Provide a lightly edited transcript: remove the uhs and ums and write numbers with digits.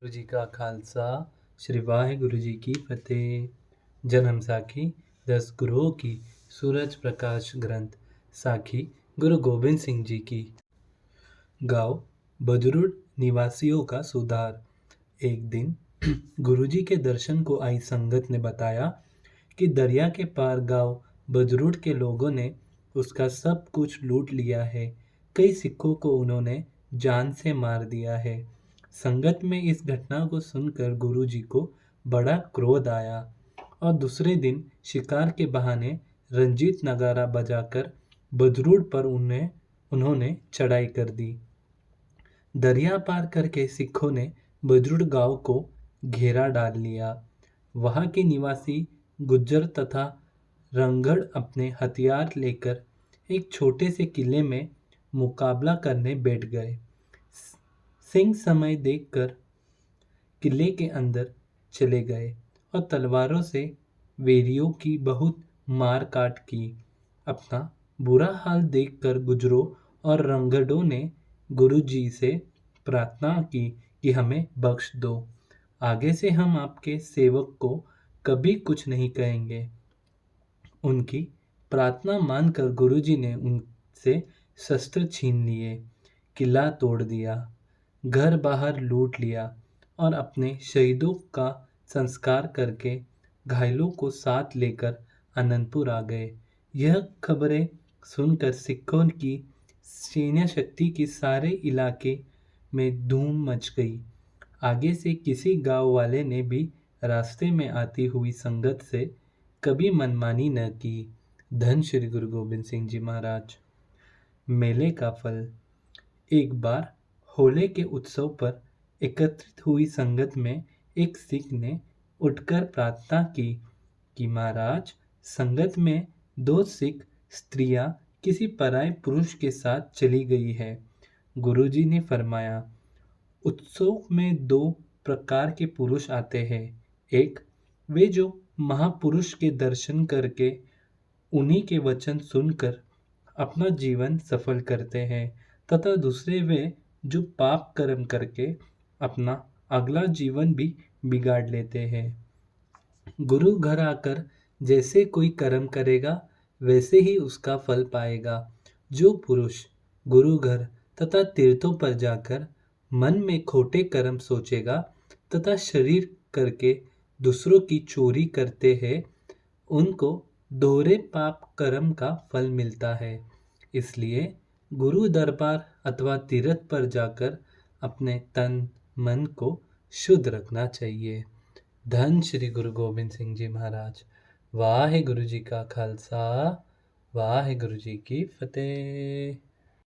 गुरु जी का खालसा श्री वाहिगुरु जी की फतेह। जन्म साखी 10 गुरुओं की सूरज प्रकाश ग्रंथ साखी गुरु गोबिंद सिंह जी की। गांव बजरुड़ निवासियों का सुधार। एक दिन गुरुजी के दर्शन को आई संगत ने बताया कि दरिया के पार गांव बजरुड़ के लोगों ने उसका सब कुछ लूट लिया है। कई सिखों को उन्होंने जान से मार दिया है। संगत में इस घटना को सुनकर गुरुजी को बड़ा क्रोध आया और दूसरे दिन शिकार के बहाने रंजीत नगारा बजाकर बजरुड़ पर उन्होंने चढ़ाई कर दी। दरिया पार करके सिखों ने बजरुड़ गांव को घेरा डाल लिया। वहां के निवासी गुज्जर तथा रंगड़ अपने हथियार लेकर एक छोटे से किले में मुकाबला करने बैठ गए। सिंह समय देखकर किले के अंदर चले गए और तलवारों से वेरियों की बहुत मार काट की। अपना बुरा हाल देखकर गुजरों और रंगड़ों ने गुरु जी से प्रार्थना की कि हमें बख्श दो। आगे से हम आपके सेवक को कभी कुछ नहीं कहेंगे। उनकी प्रार्थना मानकर गुरुजी ने उनसे शस्त्र छीन लिए, किला तोड़ दिया, घर बाहर लूट लिया और अपने शहीदों का संस्कार करके घायलों को साथ लेकर अनंतपुर आ गए। यह खबरें सुनकर सिखों की सैन्य शक्ति की सारे इलाके में धूम मच गई। आगे से किसी गांव वाले ने भी रास्ते में आती हुई संगत से कभी मनमानी न की। धन श्री गुरु गोबिंद सिंह जी महाराज। मेले का फल। एक बार होले के उत्सव पर एकत्रित हुई संगत में एक सिख ने उठकर प्रार्थना की कि महाराज, संगत में 2 सिख स्त्रियां किसी पराये पुरुष के साथ चली गई है। गुरुजी ने फरमाया, उत्सव में 2 प्रकार के पुरुष आते हैं। एक, वे जो महापुरुष के दर्शन करके उन्हीं के वचन सुनकर अपना जीवन सफल करते हैं, तथा दूसरे वे जो पाप कर्म करके अपना अगला जीवन भी बिगाड़ लेते हैं। गुरु घर आकर जैसे कोई कर्म करेगा वैसे ही उसका फल पाएगा। जो पुरुष गुरु घर तथा तीर्थों पर जाकर मन में खोटे कर्म सोचेगा तथा शरीर करके दूसरों की चोरी करते हैं, उनको दोहरे पाप कर्म का फल मिलता है। इसलिए गुरु दरबार अथवा तीर्थ पर जाकर अपने तन मन को शुद्ध रखना चाहिए। धन श्री गुरु गोबिंद सिंह जी महाराज। वाहे गुरु जी का खालसा, वाहे गुरु जी की फतेह।